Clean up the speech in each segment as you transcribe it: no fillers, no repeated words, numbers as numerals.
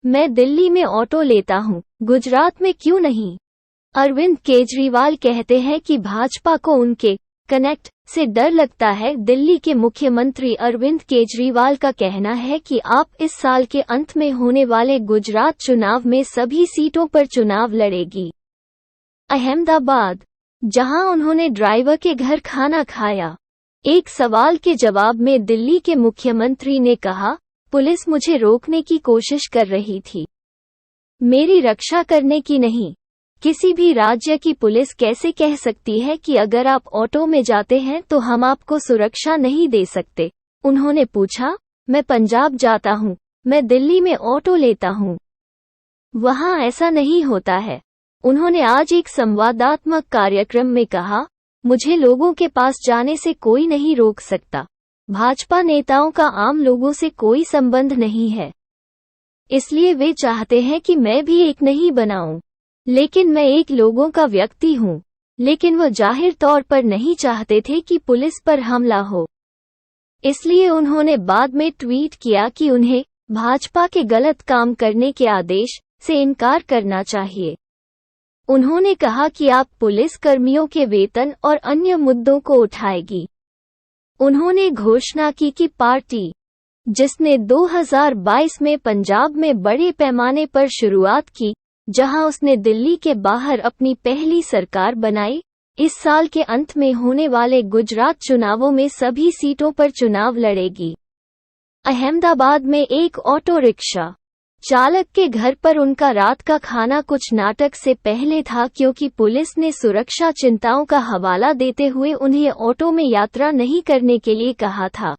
मैं दिल्ली में ऑटो लेता हूँ, गुजरात में क्यों नहीं? अरविंद केजरीवाल कहते हैं कि भाजपा को उनके कनेक्ट से डर लगता है। दिल्ली के मुख्यमंत्री अरविंद केजरीवाल का कहना है कि आप इस साल के अंत में होने वाले गुजरात चुनाव में सभी सीटों पर चुनाव लड़ेगी। अहमदाबाद, जहां उन्होंने ड्राइवर के घर खाना खाया। एक सवाल के जवाब में दिल्ली के मुख्यमंत्री ने कहा, पुलिस मुझे रोकने की कोशिश कर रही थी, मेरी रक्षा करने की नहीं। किसी भी राज्य की पुलिस कैसे कह सकती है कि अगर आप ऑटो में जाते हैं तो हम आपको सुरक्षा नहीं दे सकते? उन्होंने पूछा, मैं पंजाब जाता हूँ, मैं दिल्ली में ऑटो लेता हूँ, वहाँ ऐसा नहीं होता है। उन्होंने आज एक संवादात्मक कार्यक्रम में कहा, मुझे लोगों के पास जाने से कोई नहीं रोक सकता। भाजपा नेताओं का आम लोगों से कोई संबंध नहीं है, इसलिए वे चाहते हैं कि मैं भी एक नहीं बनाऊं। लेकिन मैं एक लोगों का व्यक्ति हूं। लेकिन वह जाहिर तौर पर नहीं चाहते थे कि पुलिस पर हमला हो, इसलिए उन्होंने बाद में ट्वीट किया कि उन्हें भाजपा के गलत काम करने के आदेश से इनकार करना चाहिए। उन्होंने कहा कि आप पुलिस कर्मियों के वेतन और अन्य मुद्दों को उठाएगी। उन्होंने घोषणा की कि पार्टी, जिसने 2022 में पंजाब में बड़े पैमाने पर शुरुआत की, जहां उसने दिल्ली के बाहर अपनी पहली सरकार बनाई, इस साल के अंत में होने वाले गुजरात चुनावों में सभी सीटों पर चुनाव लड़ेगी। अहमदाबाद में एक ऑटो रिक्शा चालक के घर पर उनका रात का खाना कुछ नाटक से पहले था, क्योंकि पुलिस ने सुरक्षा चिंताओं का हवाला देते हुए उन्हें ऑटो में यात्रा नहीं करने के लिए कहा था।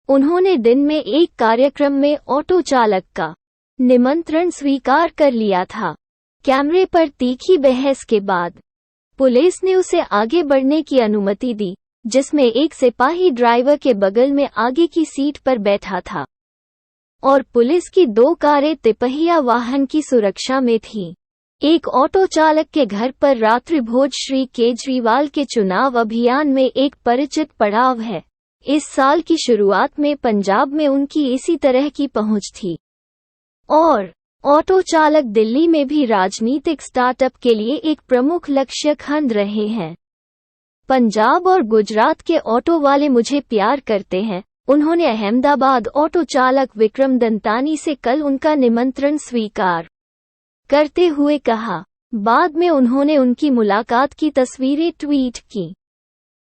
उन्होंने दिन में एक कार्यक्रम में ऑटो चालक का निमंत्रण स्वीकार कर लिया था। कैमरे पर तीखी बहस के बाद पुलिस ने उसे आगे बढ़ने की अनुमति दी, जिसमें एक सिपाही ड्राइवर के बगल में आगे की सीट पर बैठा था और पुलिस की 2 कारें तिपहिया वाहन की सुरक्षा में थीं। एक ऑटो चालक के घर पर रात्रिभोज श्री केजरीवाल के चुनाव अभियान में एक परिचित पड़ाव है। इस साल की शुरुआत में पंजाब में उनकी इसी तरह की पहुंच थी और ऑटो चालक दिल्ली में भी राजनीतिक स्टार्टअप के लिए एक प्रमुख लक्ष्य खंड रहे हैं। पंजाब और गुजरात के ऑटो वाले मुझे प्यार करते हैं, उन्होंने अहमदाबाद ऑटो चालक विक्रम दंतानी से कल उनका निमंत्रण स्वीकार करते हुए कहा। बाद में उन्होंने उनकी मुलाकात की तस्वीरें ट्वीट की।